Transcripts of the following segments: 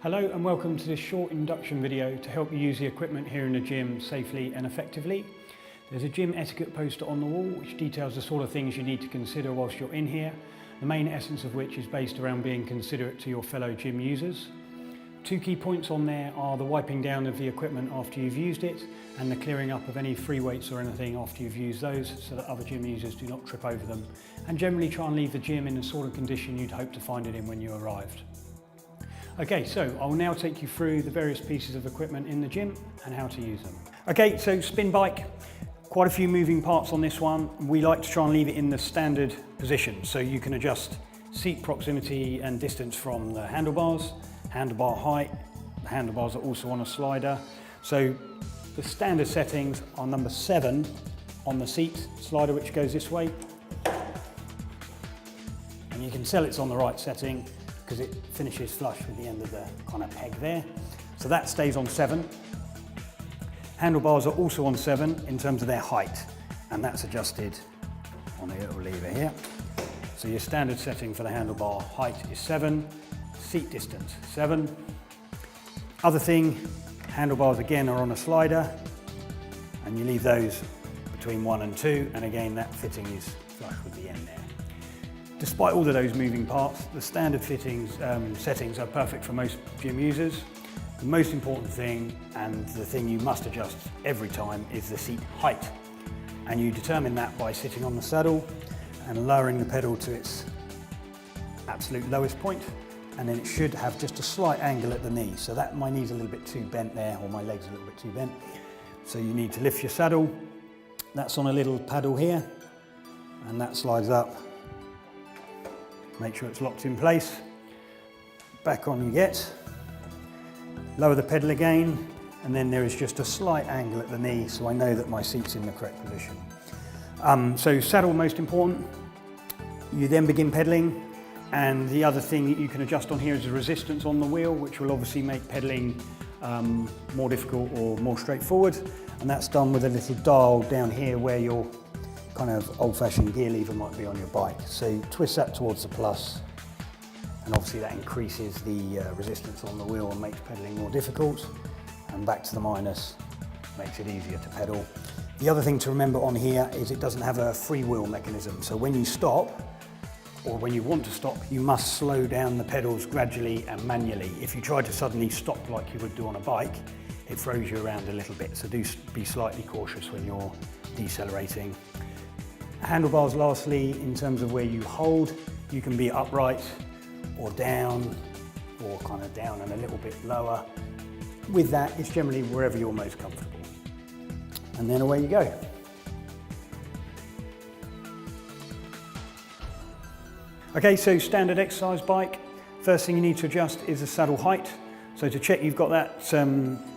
Hello and welcome to this short induction video to help you use the equipment here in the gym safely and effectively. There's a gym etiquette poster on the wall which details the sort of things you need to consider whilst you're in here, the main essence of which is based around being considerate to your fellow gym users. Two key points on there are the wiping down of the equipment after you've used it and the clearing up of any free weights or anything after you've used those so that other gym users do not trip over them, and generally try and leave the gym in the sort of condition you'd hope to find it in when you arrived. Okay, so I'll now take you through the various pieces of equipment in the gym and how to use them. Okay, so spin bike, quite a few moving parts on this one. We like to try and leave it in the standard position, so you can adjust seat proximity and distance from the handlebars, handlebar height. The handlebars are also on a slider. So the standard settings are number 7 on the seat slider, which goes this way. And you can tell it's on the right setting because it finishes flush with the end of the kind of peg there. So that stays on 7. Handlebars are also on 7 in terms of their height, and that's adjusted on the little lever here. So your standard setting for the handlebar height is 7, seat distance 7. Other thing, handlebars again are on a slider, and you leave those between 1 and 2, and again that fitting is flush with the end there. Despite all of those moving parts, the standard settings are perfect for most gym users. The most important thing, and the thing you must adjust every time, is the seat height. And you determine that by sitting on the saddle and lowering the pedal to its absolute lowest point, and then it should have just a slight angle at the knee. So that my knee's a little bit too bent there, or my leg's a little bit too bent. So you need to lift your saddle. That's on a little paddle here, and that slides up. Make sure it's locked in place. Back on you get. Lower the pedal again, and then there is just a slight angle at the knee, so I know that my seat's in the correct position. So saddle most important. You then begin pedaling, and the other thing that you can adjust on here is the resistance on the wheel, which will obviously make pedaling more difficult or more straightforward, and that's done with a little dial down here where your kind of old-fashioned gear lever might be on your bike. So you twist that towards the plus, and obviously that increases the resistance on the wheel and makes pedaling more difficult, and back to the minus makes it easier to pedal. The other thing to remember on here is it doesn't have a freewheel mechanism, so when you stop, or when you want to stop, you must slow down the pedals gradually and manually. If you try to suddenly stop like you would do on a bike, it throws you around a little bit, so do be slightly cautious when you're decelerating. Handlebars lastly, in terms of where you hold, you can be upright or down, or kind of down and a little bit lower. With that, it's generally wherever you're most comfortable. And then away you go. Okay, so standard exercise bike. First thing you need to adjust is the saddle height. So to check you've got that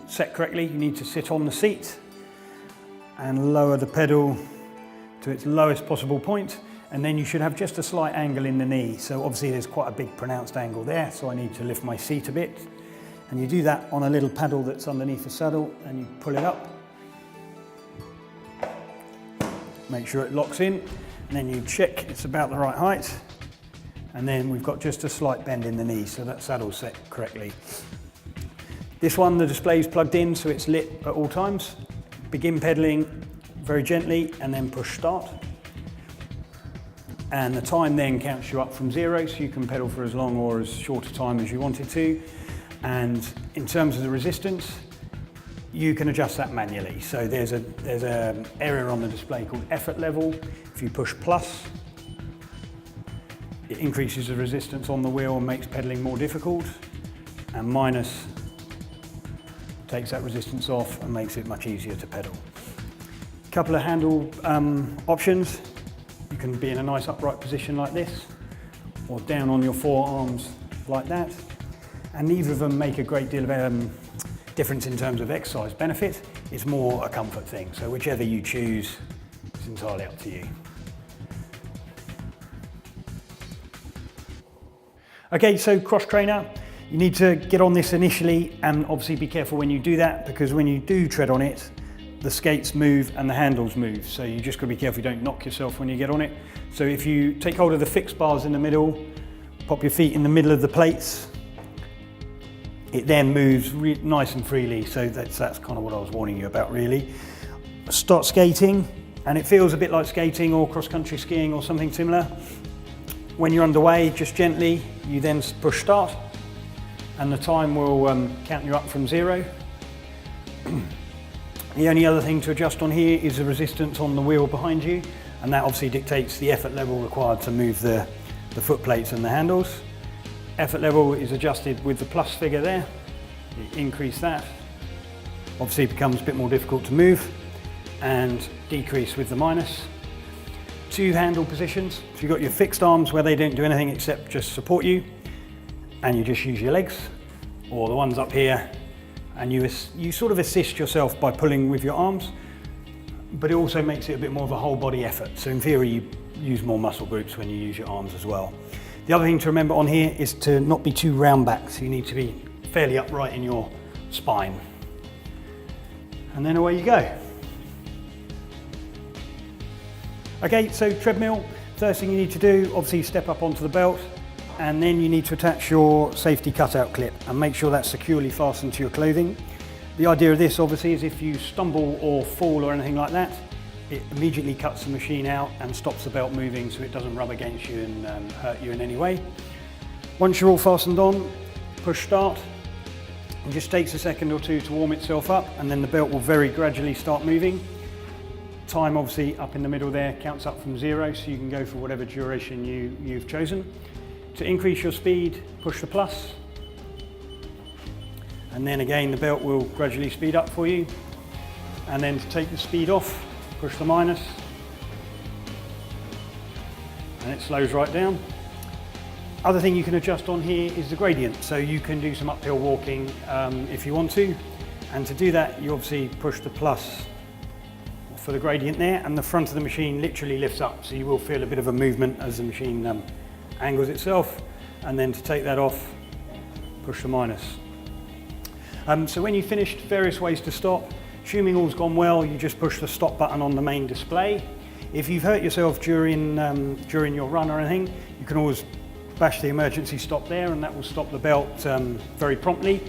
set correctly, you need to sit on the seat and lower the pedal to its lowest possible point, and then you should have just a slight angle in the knee. So obviously there's quite a big pronounced angle there, so I need to lift my seat a bit. And you do that on a little paddle that's underneath the saddle, and you pull it up. Make sure it locks in, and then you check it's about the right height. And then we've got just a slight bend in the knee, so that saddle's set correctly. This one, the display's plugged in, so it's lit at all times. Begin pedaling very gently, and then push start. And the time then counts you up from 0, so you can pedal for as long or as short a time as you wanted to. And in terms of the resistance, you can adjust that manually. So there's an area on the display called effort level. If you push plus, it increases the resistance on the wheel and makes pedaling more difficult. And minus takes that resistance off and makes it much easier to pedal. Couple of handle options. You can be in a nice upright position like this, or down on your forearms like that. And neither of them make a great deal of difference in terms of exercise benefit. It's more a comfort thing. So whichever you choose, it's entirely up to you. Okay, so cross trainer. You need to get on this initially, and obviously be careful when you do that, because when you do tread on it, the skates move and the handles move, so you just got to be careful you don't knock yourself when you get on it. So if you take hold of the fixed bars in the middle, pop your feet in the middle of the plates, It then moves nice and freely, so that's kind of what I was warning you about really. Start skating, and it feels a bit like skating or cross-country skiing or something similar. When you're underway, just gently, you then push start, and the time will count you up from 0. The only other thing to adjust on here is the resistance on the wheel behind you, and that obviously dictates the effort level required to move the foot plates and the handles. Effort level is adjusted with the plus figure there. You increase that. Obviously it becomes a bit more difficult to move, and decrease with the minus. 2 handle positions. So you've got your fixed arms where they don't do anything except just support you, and you just use your legs, or the ones up here, and you sort of assist yourself by pulling with your arms, but it also makes it a bit more of a whole body effort. So in theory, you use more muscle groups when you use your arms as well. The other thing to remember on here is to not be too round back, so you need to be fairly upright in your spine. And then away you go. Okay, so treadmill, first thing you need to do, obviously step up onto the belt, and then you need to attach your safety cutout clip and make sure that's securely fastened to your clothing. The idea of this obviously is if you stumble or fall or anything like that, it immediately cuts the machine out and stops the belt moving so it doesn't rub against you and hurt you in any way. Once you're all fastened on, push start. It just takes a second or two to warm itself up, and then the belt will very gradually start moving. Time obviously up in the middle there counts up from 0, so you can go for whatever duration you've chosen. To increase your speed, push the plus. And then again, the belt will gradually speed up for you. And then to take the speed off, push the minus, and it slows right down. Other thing you can adjust on here is the gradient, so you can do some uphill walking if you want to, and to do that you obviously push the plus for the gradient there, and the front of the machine literally lifts up, so you will feel a bit of a movement as the machine angles itself, and then to take that off, push the minus. So when you've finished, various ways to stop. Assuming all's gone well, you just push the stop button on the main display. If you've hurt yourself during your run or anything, you can always bash the emergency stop there, and that will stop the belt very promptly.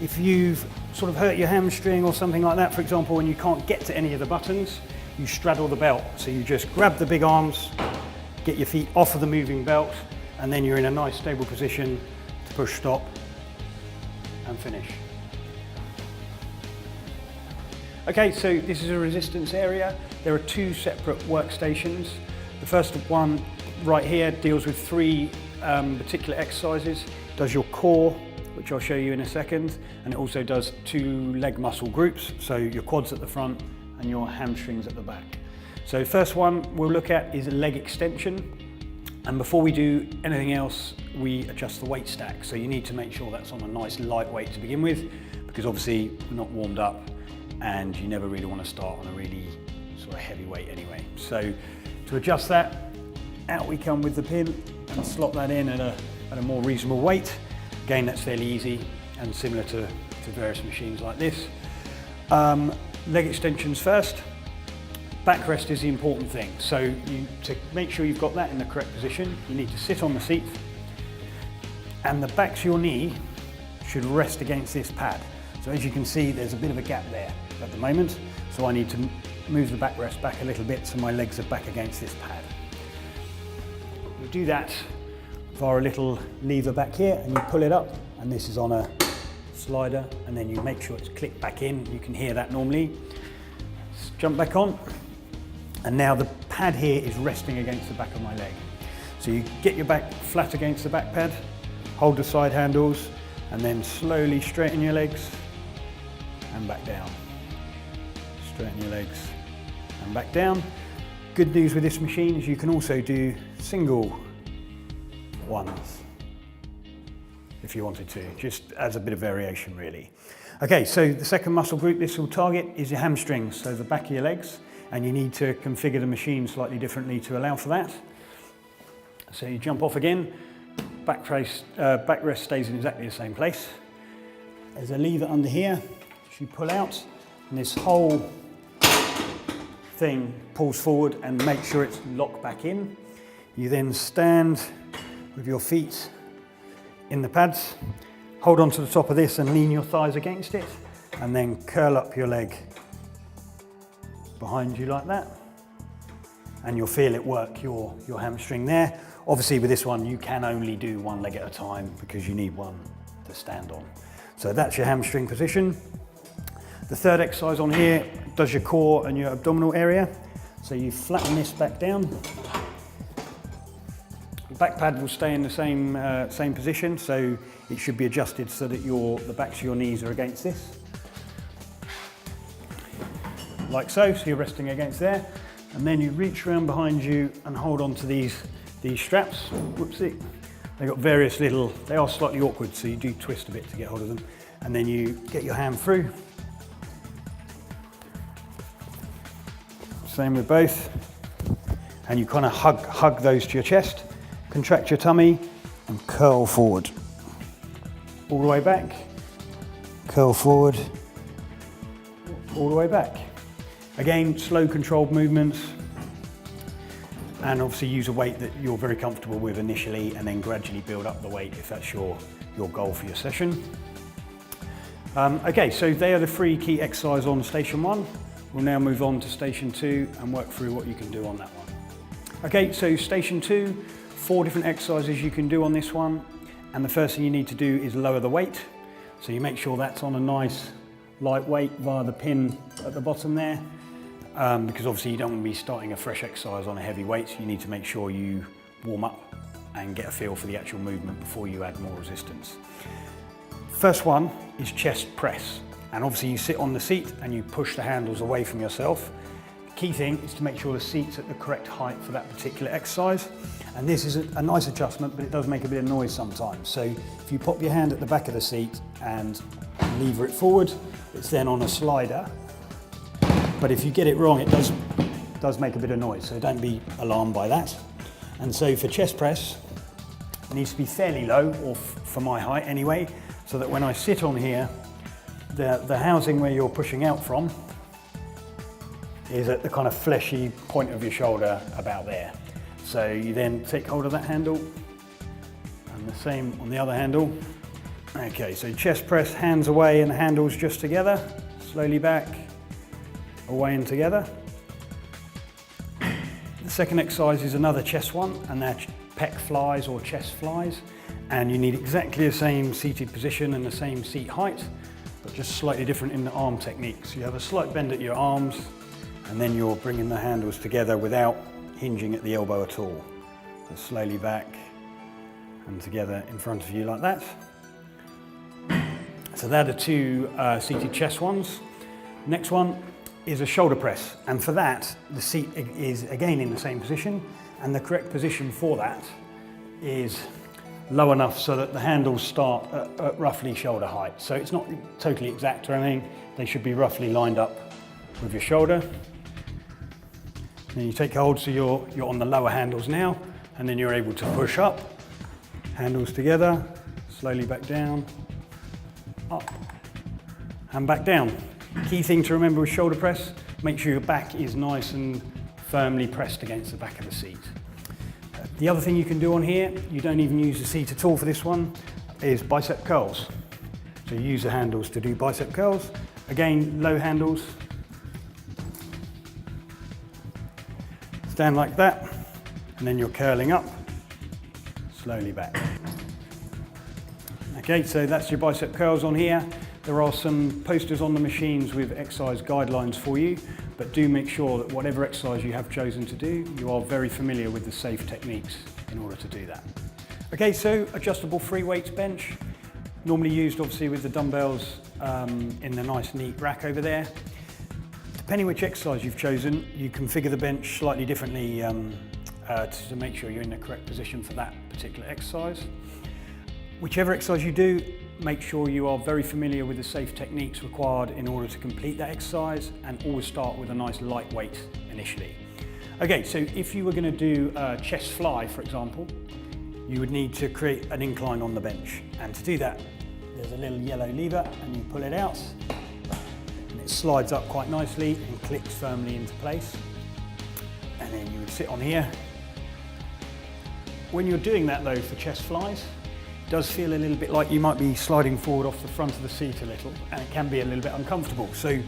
If you've sort of hurt your hamstring or something like that, for example, and you can't get to any of the buttons, you straddle the belt. So you just grab the big arms, get your feet off of the moving belt, and then you're in a nice stable position to push stop and finish. Okay, so this is a resistance area. There are 2 separate workstations. The first one right here deals with 3 particular exercises. It does your core, which I'll show you in a second, and it also does 2 leg muscle groups, so your quads at the front and your hamstrings at the back. So first one we'll look at is a leg extension, and before we do anything else, we adjust the weight stack. So you need to make sure that's on a nice light weight to begin with, because obviously we're not warmed up, and you never really want to start on a really sort of heavy weight anyway. So to adjust that, out we come with the pin and slot that in at a more reasonable weight. Again, that's fairly easy and similar to various machines like this. Leg extensions first. Backrest is the important thing. So to make sure you've got that in the correct position, you need to sit on the seat, and the backs of your knee should rest against this pad. So as you can see, there's a bit of a gap there at the moment, so I need to move the backrest back a little bit so my legs are back against this pad. You do that via a little lever back here, and you pull it up, and this is on a slider, and then you make sure it's clicked back in. You can hear that normally. Just jump back on, and now the pad here is resting against the back of my leg. So you get your back flat against the back pad, hold the side handles, and then slowly straighten your legs and back down. Straighten your legs and back down. Good news with this machine is you can also do single ones if you wanted to, just as a bit of variation really. Okay, so the second muscle group this will target is your hamstrings, so the back of your legs, and you need to configure the machine slightly differently to allow for that. So you jump off again, backrest stays in exactly the same place. There's a lever under here which you pull out, and this whole thing pulls forward and make sure it's locked back in. You then stand with your feet in the pads, hold on to the top of this and lean your thighs against it, and then curl up your leg behind you like that. And you'll feel it work your hamstring there. Obviously with this one, you can only do one leg at a time because you need one to stand on. So that's your hamstring position. The third exercise on here does your core and your abdominal area. So you flatten this back down. The back pad will stay in the same position, so it should be adjusted so that the backs of your knees are against this. Like so you're resting against there. And then you reach around behind you and hold on to these straps. Whoopsie. They've got various little, they are slightly awkward, so you do twist a bit to get hold of them. And then you get your hand through. Same with both. And you kind of hug those to your chest, contract your tummy and curl forward. All the way back, curl forward, all the way back. Again, slow controlled movements, and obviously use a weight that you're very comfortable with initially and then gradually build up the weight if that's your goal for your session. Okay, so they are the 3 key exercises on station 1. We'll now move on to station 2 and work through what you can do on that one. Okay, so station 2, 4 different exercises you can do on this one. And the first thing you need to do is lower the weight. So you make sure that's on a nice light weight via the pin at the bottom there. Because obviously you don't want to be starting a fresh exercise on a heavy weight, so you need to make sure you warm up and get a feel for the actual movement before you add more resistance. First one is chest press, and obviously you sit on the seat and you push the handles away from yourself. The key thing is to make sure the seat's at the correct height for that particular exercise, and this is a nice adjustment, but it does make a bit of noise sometimes. So if you pop your hand at the back of the seat and lever it forward, it's then on a slider. But if you get it wrong, it does make a bit of noise, so don't be alarmed by that. And so for chest press, it needs to be fairly low, or for my height anyway, so that when I sit on here, the housing where you're pushing out from is at the kind of fleshy point of your shoulder about there. So you then take hold of that handle, and the same on the other handle. Okay, so chest press, hands away and the handles just together, slowly back, away and together. The second exercise is another chest one, and that's Pec Flies or chest flies. And you need exactly the same seated position and the same seat height, but just slightly different in the arm technique. So you have a slight bend at your arms, and then you're bringing the handles together without hinging at the elbow at all. So slowly back and together in front of you like that. So they're the 2 seated chest ones. Next one is a shoulder press, and for that the seat is again in the same position, and the correct position for that is low enough so that the handles start at roughly shoulder height. So it's not totally exact or anything, they should be roughly lined up with your shoulder. Then you take hold, so you're on the lower handles now, and then you're able to push up, handles together, slowly back down, up and back down. Key thing to remember with shoulder press, make sure your back is nice and firmly pressed against the back of the seat. The other thing you can do on here, you don't even use the seat at all for this one, is bicep curls. So you use the handles to do bicep curls. Again, low handles. Stand like that, and then you're curling up, slowly back. Okay, so that's your bicep curls on here. There are some posters on the machines with exercise guidelines for you, but do make sure that whatever exercise you have chosen to do, you are very familiar with the safe techniques in order to do that. Okay, so adjustable free weights bench, normally used obviously with the dumbbells in the nice neat rack over there. Depending which exercise you've chosen, you configure the bench slightly differently to make sure you're in the correct position for that particular exercise. Whichever exercise you do, make sure you are very familiar with the safe techniques required in order to complete that exercise, and always start with a nice light weight initially. Okay, so if you were going to do a chest fly, for example, you would need to create an incline on the bench. And to do that, there's a little yellow lever and you pull it out, and it slides up quite nicely and clicks firmly into place. And then you would sit on here. When you're doing that though for chest flies, does feel a little bit like you might be sliding forward off the front of the seat a little, and it can be a little bit uncomfortable. So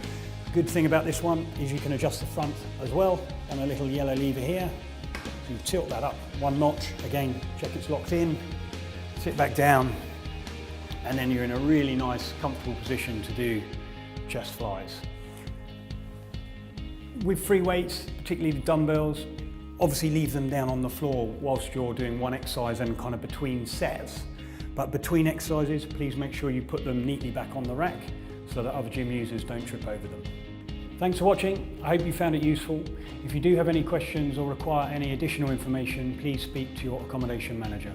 good thing about this one is you can adjust the front as well on a little yellow lever here. So you tilt that up one notch, again, check it's locked in, sit back down, and then you're in a really nice, comfortable position to do chest flies. With free weights, particularly the dumbbells, obviously leave them down on the floor whilst you're doing one exercise and kind of between sets. But between exercises, please make sure you put them neatly back on the rack so that other gym users don't trip over them. Thanks for watching. I hope you found it useful. If you do have any questions or require any additional information, please speak to your accommodation manager.